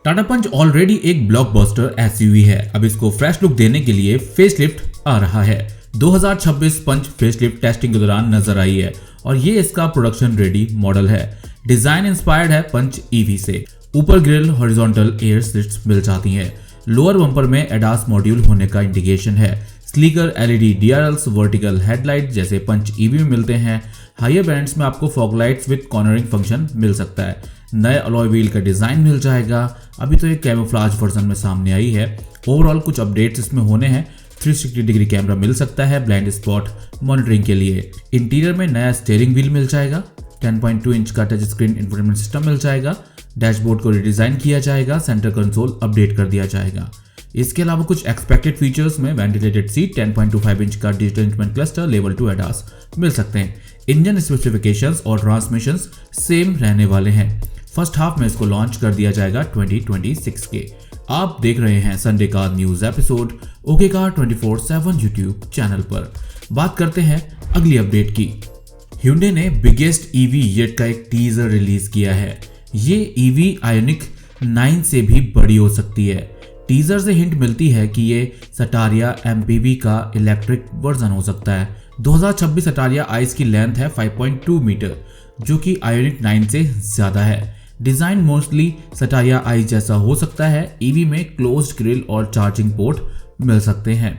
टाटा पंच already एक blockbuster SUV है। अब इसको फ्रेश लुक देने के लिए फेसलिफ्ट आ रहा है। 2026 पंच फेसलिफ्ट टेस्टिंग के दौरान नजर आई है और ये इसका प्रोडक्शन रेडी मॉडल है। डिजाइन इंस्पायर्ड है पंच ईवी से। ऊपर ग्रिल हॉरिजॉन्टल एयर स्लिट्स मिल जाती हैं। लोअर बम्पर में एडास मॉड्यूल होने का इंडिकेशन है। Slicker LED DRLs vertical headlight जैसे पंच ईवी में मिलते हैं। हायर बैंड्स में आपको fog lights with cornering function मिल सकता है। नए अलॉय व्हील का डिजाइन मिल जाएगा। अभी तो ये कैमोफ्लेज वर्जन में सामने आई है। ओवरऑल कुछ अपडेट्स इसमें होने हैं। 360 डिग्री कैमरा मिल सकता है ब्लाइंड स्पॉट मॉनिटरिंग के लिए। इंटीरियर में नया स्टीयरिंग व्हील मिल जाएगा। 10.2 इंच का टच स्क्रीन इंफोटेनमेंट सिस्टम मिल जाएगा। डैशबोर्ड को रिडिजाइन किया जाएगा। सेंटर कंसोल अपडेट कर दिया जाएगा। इसके अलावा कुछ एक्सपेक्टेड फीचर्स में वेंटिलेटेड सीट, 10.25 इंच का digital instrument cluster, level 2 ADAS मिल सकते हैं। इंजन स्पेसिफिकेशंस और ट्रांसमिशंस सेम रहने वाले हैं। फर्स्ट हाफ में इसको लॉन्च कर दिया जाएगा 2026 के। आप देख रहे हैं संडे का news episode okay car 24/7 YouTube channel पर। बात करते हैं अगली अपडेट की। Hyundai ने बिगेस्ट ईवी येट का एक टीजर रिलीज किया है। ये ईवी आयोनिक 9 से भी बड़ी हो सकती है। टीजर से हिंट मिलती है कि ये सटारिया MPV का इलेक्ट्रिक वर्जन हो सकता है। 2026 सटारिया आइस की लेंथ है 5.2 मीटर जो कि आयोनिक 9 से ज्यादा है। डिजाइन मोस्टली सटारिया आइस जैसा हो सकता है। ईवी में क्लोज्ड ग्रिल और चार्जिंग पोर्ट मिल सकते हैं।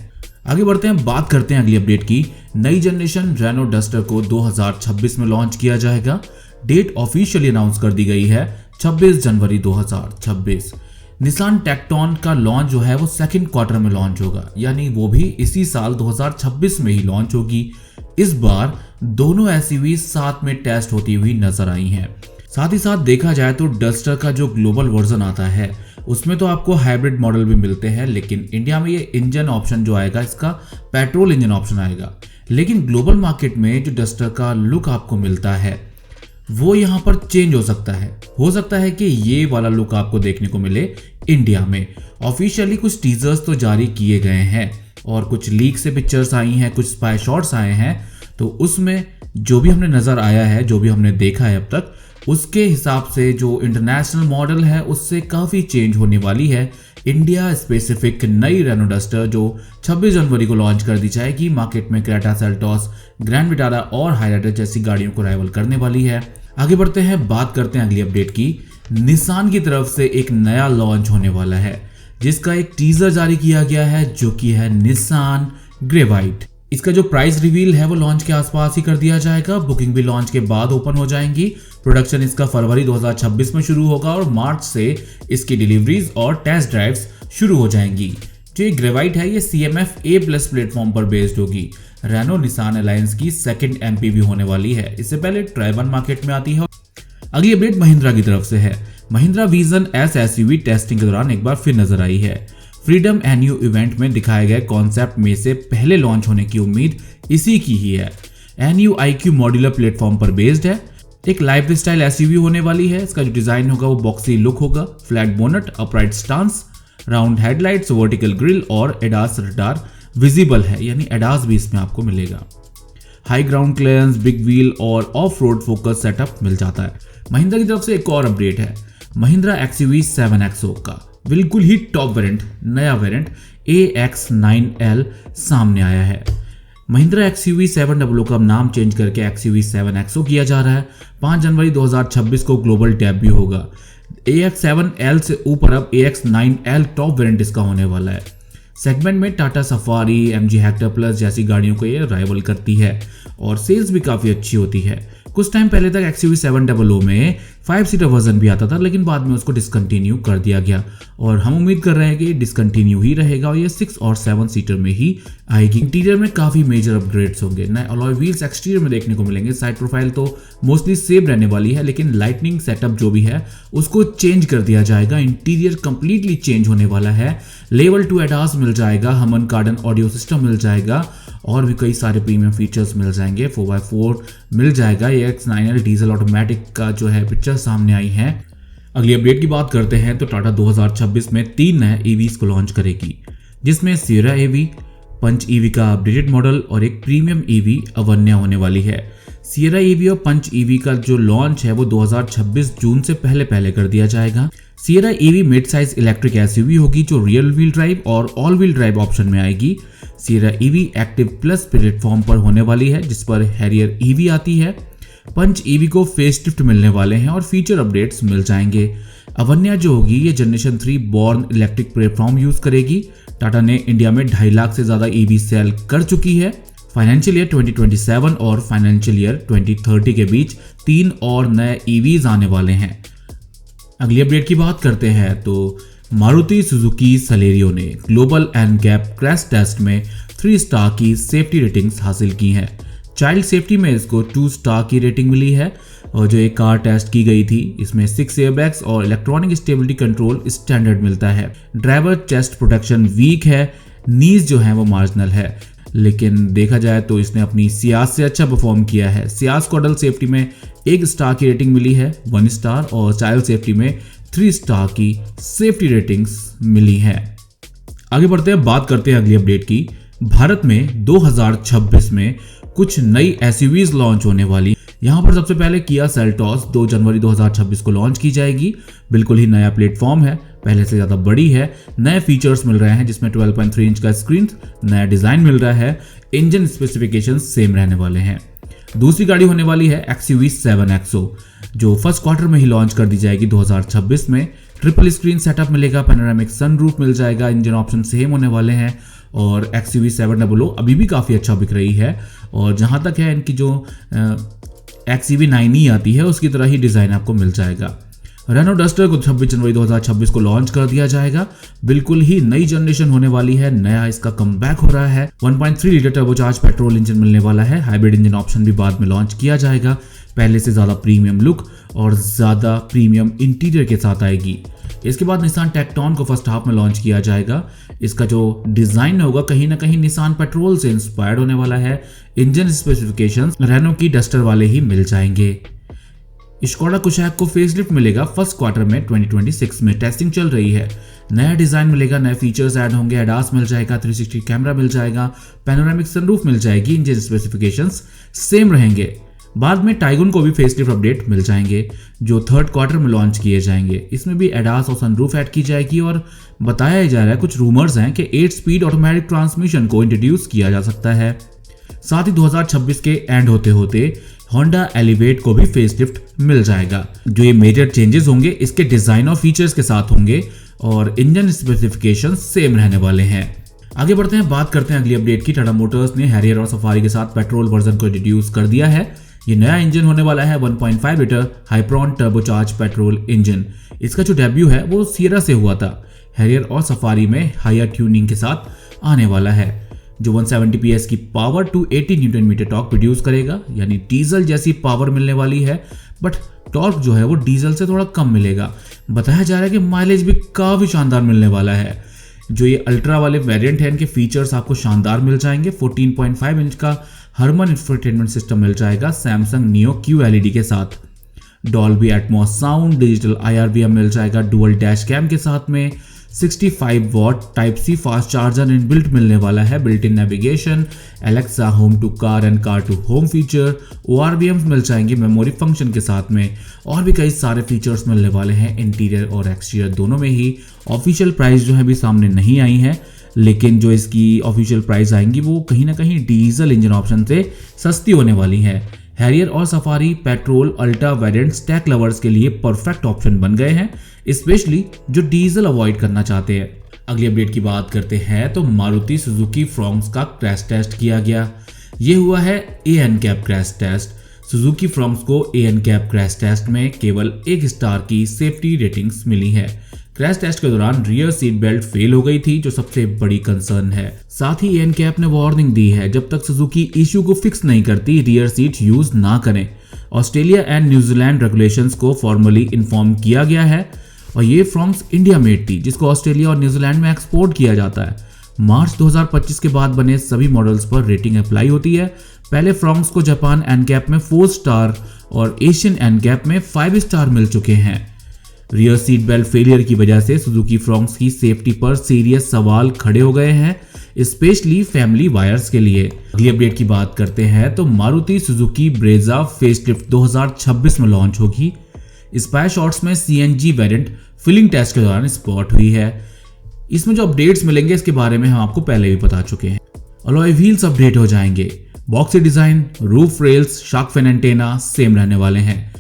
आगे बढ़ते हैं, बात करते हैं अगली अपडेट की। नई जनरेशन रेनो डस्टर को 2026 में लॉन्च किया जाएगा। डेट ऑफिशियली अनाउंस कर दी गई है 26 जनवरी 2026। निसान टेक्टॉन का लॉन्च जो है वो सेकंड क्वार्टर में लॉन्च होगा, यानी वो भी इसी साल 2026 में ही लॉन्च होगी। इस बार दोनों एसयूवी साथ में टेस्ट होती हुई नजर आई हैं। साथ ही साथ देखा जाए तो डस्टर का जो ग्लोबल वर्जन आता है उसमें तो आपको हाइब्रिड मॉडल भी मिलते हैं, लेकिन इंडिया में ये इंजन ऑप्शन जो आएगा इसका पेट्रोल इंजन ऑप्शन आएगा। लेकिन ग्लोबल मार्केट में जो डस्टर का लुक आपको मिलता है वो यहाँ पर चेंज हो सकता है। हो सकता है कि ये वाला लुक आपको देखने को मिले इंडिया में। ऑफिशियली कुछ टीजर्स तो जारी किए गए हैं और कुछ लीक से पिक्चर्स आई हैं, कुछ स्पाई शॉट्स आए हैं। तो उसमें जो भी हमने नजर आया है, जो भी हमने देखा है अब तक, उसके हिसाब से जो इंटरनेशनल मॉडल है उससे काफ़ी चेंज होने वाली है। इंडिया स्पेसिफिक नई रेनो डस्टर जो 26 जनवरी को लॉन्च कर दी जाएगी मार्केट में क्रेटा, सेल्टॉस, ग्रैंड विटारा और हाइलाइटर जैसी गाड़ियों को राइवल करने वाली है। आगे बढ़ते हैं, बात करते हैं अगली अपडेट की। निसान की तरफ से एक नया लॉन्च होने वाला है जिसका एक टीजर जारी किया गया है जो कि है निसान ग्रेवाइट। इसका जो प्राइस रिवील है वो लॉन्च के आसपास ही कर दिया जाएगा। बुकिंग भी लॉन्च के बाद ओपन हो जाएंगी। प्रोडक्शन इसका फरवरी 2026 में शुरू होगा और मार्च से इसकी डिलीवरीज और टेस्ट ड्राइव्स शुरू हो जाएंगी। जो ये ग्रेवाइट है ये CMF A+ प्लेटफॉर्म पर बेस्ड होगी। रेनो निसान अलायंस की सेकंड MPV होने वाली है। इससे पहले ट्राइबन मार्केट में आती है। अगली अपडेट महिंद्रा की तरफ से है। Mahindra vision S SUV testing के दौरान एक बार फिर नजर आई है। फ्रीडम NU इवेंट में दिखाए गए कॉन्सेप्ट में से पहले लॉन्च होने की उम्मीद इसी की ही है। NU IQ मॉड्यूलर प्लेटफॉर्म पर बेस्ड है। एक लाइफ स्टाइल SUV होने वाली है। इसका जो डिजाइन होगा वो बॉक्सी लुक होगा। Flat bonnet, upright stance, round headlights, vertical grill और एडास रडार विजिबल है, यानी एडास भी इसमें आपको मिलेगा। High ground clearance, big wheel और ऑफ रोड फोकस सेटअप मिल जाता है। महिंद्रा की तरफ से एक और अपडेट है। महिंद्रा XUV 7XO का बिल्कुल ही टॉप वेरिएंट, नया वेरिएंट AX9L सामने आया है। महिंद्रा XUV 700 का नाम चेंज करके XUV 7XO किया जा रहा है। 5 जनवरी 2026 को ग्लोबल डेब्यू होगा। AX7L से ऊपर अब AX9L टॉप वेरिएंट इसका होने वाला है। सेगमेंट में Tata safari, MG Hector plus जैसी गाड़ियों को ये राइवल करती है और सेल्स भी काफ़ी अच्छी होती है। कुछ टाइम पहले तक XUV 700 में 5 सीटर वर्जन भी आता था, लेकिन बाद में उसको डिसकंटिन्यू कर दिया गया और हम उम्मीद कर रहे हैं कि डिसकंटिन्यू ही रहेगा और ये 6 और 7 सीटर में ही आएगी। इंटीरियर में काफ़ी मेजर अपग्रेड्स होंगे। नए अलॉय व्हील्स एक्सटीरियर में देखने को मिलेंगे। साइड प्रोफाइल तो मोस्टली सेम रहने वाली है, लेकिन लाइटनिंग सेटअप जो भी है उसको चेंज कर दिया जाएगा। इंटीरियर कंप्लीटली चेंज होने वाला है। लेवल 2 एडास मिल जाएगा। हमन कार्डन ऑडियो सिस्टम मिल जाएगा और भी कई सारे प्रीमियम फीचर्स मिल जाएंगे। 4x4 मिल जाएगा। AX9L डीजल ऑटोमेटिक का जो है पिक्चर सामने आई है। अगली अपडेट की बात करते हैं तो टाटा 2026 में 3 नए EVs को लॉन्च करेगी, जिसमें सियरा EV, पंच ईवी का अपडेटेड मॉडल और एक प्रीमियम ईवी अवन्या होने वाली है। सियरा ईवी और पंच ईवी का जो लॉन्च है वो 2026 जून से पहले कर दिया जाएगा। Sierra EV mid size electric SUV होगी जो रियल व्हील ड्राइव और ऑल व्हील ड्राइव ऑप्शन में आएगी। Sierra EV active plus platform पर होने वाली है जिस पर हैरियर ईवी आती है। पंच ईवी को फेसलिफ्ट मिलने वाले हैं और फीचर अपडेट्स मिल जाएंगे। अवन्या जो होगी ये generation 3 born electric platform use करेगी। टाटा ने इंडिया में 2.5 लाख से ज्यादा ईवी सेल कर चुकी है। फाइनेंशियल ईयर 2027 और फाइनेंशियल ईयर 2030 के बीच 3 और नए ईवीज आने वाले हैं। अगली अपडेट की बात करते हैं तो मारुति सुजुकी सलेरियो ने ग्लोबल एनकैप क्रैश टेस्ट में 3 स्टार की सेफ्टी रेटिंग्स हासिल की हैं। चाइल्ड सेफ्टी में इसको 2 स्टार की रेटिंग मिली है और जो एक कार टेस्ट की गई थी इसमें 6 एयरबैग्स और इलेक्ट्रॉनिक स्टेबिलिटी कंट्रोल स्टैंडर्ड मिलता है। ड्राइवर चेस्ट प्रोटेक्शन वीक है, नीज जो है वो मार्जिनल है, लेकिन देखा जाए तो इसने अपनी सियास से अच्छा परफॉर्म किया है। सियास को अडल्ट सेफ्टी में 1 स्टार की रेटिंग मिली है 1 स्टार और चाइल्ड सेफ्टी में 3 स्टार की सेफ्टी रेटिंग्स मिली है। आगे बढ़ते हैं, बात करते हैं अगली अपडेट की। भारत में 2026 में कुछ नई एसयूवीज लॉन्च होने वाली। यहाँ पर सबसे पहले किया सेल्टॉस 2 जनवरी 2026 को लॉन्च की जाएगी। बिल्कुल ही नया प्लेटफॉर्म है, पहले से ज़्यादा बड़ी है, नए फीचर्स मिल रहे हैं जिसमें 12.3 इंच का स्क्रीन, नया डिज़ाइन मिल रहा है, इंजन स्पेसिफिकेशन सेम रहने वाले हैं। दूसरी गाड़ी होने वाली है XUV 7XO जो फर्स्ट क्वार्टर में ही लॉन्च कर दी जाएगी 2026 में। ट्रिपल स्क्रीन सेटअप मिलेगा, पैनोरामिक सनरूफ मिल जाएगा, इंजन ऑप्शन सेम होने वाले हैं और XUV 700 अभी भी काफ़ी अच्छा बिक रही है। और जहाँ तक है इनकी जो XUV 9e आती है उसकी तरह ही डिज़ाइन आपको मिल जाएगा। रेनो डस्टर को 26 जनवरी 2026 को लॉन्च कर दिया जाएगा। बिल्कुल ही नई जनरेशन होने वाली है, नया इसका कमबैक हो रहा है। 1.3 लीटर टर्बोचार्ज पेट्रोल इंजन मिलने वाला है। हाइब्रिड इंजन ऑप्शन भी बाद में लॉन्च किया जाएगा। पहले से ज़्यादा प्रीमियम लुक और ज़्यादा प्रीमियम इंटीरियर के साथ आएगी। इसके बाद निसान टेक्टॉन को फर्स्ट हाफ में लॉन्च किया जाएगा। इसका जो डिज़ाइन होगा कहीं ना कहीं निसान पेट्रोल से इंस्पायर्ड होने वाला है। इंजन स्पेसिफिकेशंस रेनो की डस्टर वाले ही मिल जाएंगे। स्कोडा कुशाक को फेसलिफ्ट मिलेगा फर्स्ट क्वार्टर में 2026 में, टेस्टिंग चल रही है। नया डिज़ाइन मिलेगा, नए फीचर्स ऐड होंगे, एडास मिल जाएगा, 360 कैमरा मिल जाएगा, पैनोरामिक सनरूफ मिल जाएगी, इंजन स्पेसिफिकेशंस सेम रहेंगे। बाद में टाइगुन को भी फेसलिफ्ट अपडेट मिल जाएंगे जो थर्ड क्वार्टर में लॉन्च किए जाएंगे। इसमें भी एडास और सनरूफ ऐड की जाएगी और बताया जा रहा है, कुछ रूमर्स हैं कि 8 स्पीड ऑटोमेटिक ट्रांसमिशन को इंट्रोड्यूस किया जा सकता है। साथ ही 2026 के एंड होते होते होंडा एलिवेट को भी फेसलिफ्ट मिल जाएगा। जो ये मेजर चेंजेस होंगे इसके डिजाइन और फीचर्स के साथ होंगे और इंजन स्पेसिफिकेशन सेम रहने वाले हैं। आगे बढ़ते हैं, बात करते हैं अगली अपडेट की। टाटा मोटर्स ने हैरियर और सफारी के साथ पेट्रोल वर्जन को इंट्रोड्यूस कर दिया है। ये नया इंजन होने वाला है 1.5 लीटर हाइप्रॉन टर्बोचार्ज पेट्रोल इंजन। इसका जो डेब्यू है वो सियरा से हुआ था। हैरियर और सफारी में हायर ट्यूनिंग के साथ आने वाला है जो 170 PS की power 280 newton metre torque produce करेगा, यानी डीजल जैसी पावर मिलने वाली है, बट टॉर्क जो है वो डीजल से थोड़ा कम मिलेगा। बताया जा रहा है कि माइलेज भी काफ़ी शानदार मिलने वाला है। जो ये अल्ट्रा वाले वेरिएंट है इनके फीचर्स आपको शानदार मिल जाएंगे। 14.5 इंच का हर्मन इंफोटेनमेंट सिस्टम मिल जाएगा सैमसंग नियो QLED के साथ। Dolby Atmos sound, digital IRVM मिल जाएगा डुअल डैश कैम के साथ में। 65 watt type C fast charger inbuilt मिलने वाला है। Built in navigation, Alexa home to car and car to home feature, ORVM मिल जाएंगे मेमोरी फंक्शन के साथ में और भी कई सारे फीचर्स मिलने वाले हैं इंटीरियर और एक्सटीरियर दोनों में ही। ऑफिशियल प्राइस जो है अभी सामने नहीं आई है, लेकिन जो इसकी ऑफिशियल प्राइस आएंगी वो कहीं ना कहीं डीजल इंजन ऑप्शन से सस्ती होने वाली है। हैरियर और safari petrol ultra variant stack lovers के लिए परफेक्ट ऑप्शन बन गए हैं, स्पेशली जो डीजल अवॉइड करना चाहते हैं। अगली अपडेट की बात करते हैं तो मारुति सुजुकी फ्रॉन्क्स का क्रैश टेस्ट किया गया। ये हुआ है ANCAP crash test. Suzuki Fronx को ANCAP क्रैश टेस्ट में केवल 1 स्टार की सेफ्टी रेटिंग्स मिली है। क्रैश टेस्ट के दौरान रियर सीट बेल्ट फेल हो गई थी जो सबसे बड़ी कंसर्न है। साथ ही ANCAP ने वार्निंग दी है जब तक सुजुकी इश्यू को फिक्स नहीं करती रियर सीट यूज ना करें। ऑस्ट्रेलिया एंड न्यूजीलैंड रेगुलेशंस को फॉर्मली इन्फॉर्म किया गया है और ये फ्रॉन्क्स इंडिया मेड थी जिसको ऑस्ट्रेलिया और न्यूजीलैंड में एक्सपोर्ट किया जाता है। मार्च 2025 के बाद बने सभी मॉडल्स पर रेटिंग अप्लाई होती है। पहले फ्रॉन्क्स को जापान ANCAP में 4 स्टार और एशियन ANCAP में 5 स्टार मिल चुके हैं। रियर सीट बेल्ट फेलियर की वजह से सुजुकी फ्रॉन्क्स की सेफ्टी पर सीरियस सवाल खड़े हो गए हैं। स्पेशली फैमिली वायर्स के लिए। अगली अपडेट की बात करते हैं तो मारुति सुजुकी ब्रेजा फेसलिफ्ट 2026 में लॉन्च होगी। स्पाई शॉट्स में CNG वेरिएंट फिलिंग टेस्ट के दौरान स्पॉट हुई है। इसमें जो अपडेट्स मिलेंगे इसके बारे में हम आपको पहले भी बता चुके हैं। अलॉय व्हील्स अपडेट हो जाएंगे। Boxy design, roof rails, shark fin antenna same रहने वाले हैं।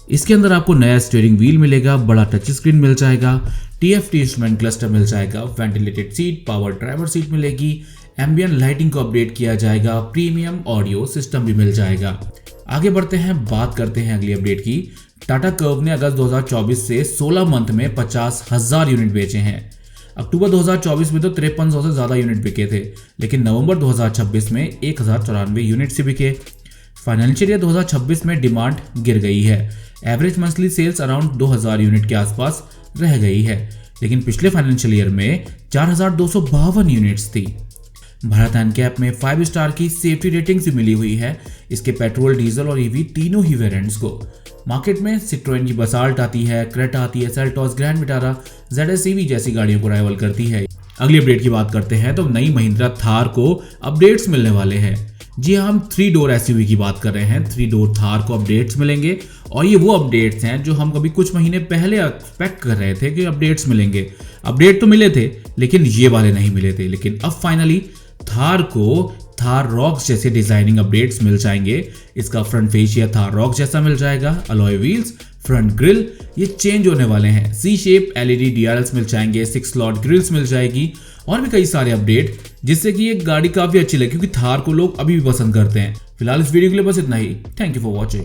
इसके अंदर आपको नया स्टीयरिंग व्हील मिलेगा, बड़ा टच स्क्रीन मिल जाएगा, TFT इंस्ट्रूमेंट क्लस्टर मिल जाएगा, ventilated seat, power driver seat मिलेगी, एम्बियंट लाइटिंग को अपडेट किया जाएगा, प्रीमियम ऑडियो सिस्टम भी मिल जाएगा। आगे बढ़ते हैं, बात करते हैं अगली अपडेट की। टाटा कर्व ने अगस्त 2024 से 16 मंथ में 50,000 यूनिट बेचे हैं। अक्टूबर 2024 में तो 5300 से ज्यादा यूनिट बिके थे, लेकिन नवंबर 2026 में 1094 यूनिट से बिके। फाइनेंशियल ईयर 2026 में डिमांड गिर गई है। Average monthly sales around 2000 unit के आसपास रह गई है, लेकिन पिछले फाइनेंशियल ईयर में 4252 यूनिट्स थी। भारत एनकैप में 5 स्टार की सेफ्टी रेटिंग्स भी मिली हुई है इसके पेट्रोल, डीजल और EV तीनों ही वेरिएंट्स को। मार्केट में सिट्रोएन की बसाल्ट आती है, क्रेटा आती है, Seltos, grand Vitara, ZS EV जैसी गाड़ियों को राइवल करती है। अगली अपडेट की बात करते हैं तो नई महिंद्रा थार को अपडेट्स मिलने वाले हैं। जी हाँ, हम 3 डोर SUV की बात कर रहे हैं। 3 डोर थार को अपडेट्स मिलेंगे और ये वो अपडेट्स हैं जो हम कभी कुछ महीने पहले एक्सपेक्ट कर रहे थे कि अपडेट्स मिलेंगे। अपडेट तो मिले थे लेकिन ये वाले नहीं मिले थे, लेकिन अब फाइनली थार को थार रॉक्स जैसे डिजाइनिंग अपडेट्स मिल जाएंगे। इसका फ्रंट फेसिया थार रॉक्स जैसा मिल जाएगा। अलॉय व्हील्स, फ्रंट ग्रिल ये चेंज होने वाले हैं। C शेप LED DRLs मिल जाएंगे, 6 स्लॉट ग्रिल्स मिल जाएगी और भी कई सारे अपडेट जिससे कि ये गाड़ी काफी अच्छी लगी, क्योंकि थार को लोग अभी भी पसंद करते हैं। फिलहाल इस वीडियो के लिए बस इतना ही। Thank you for watching.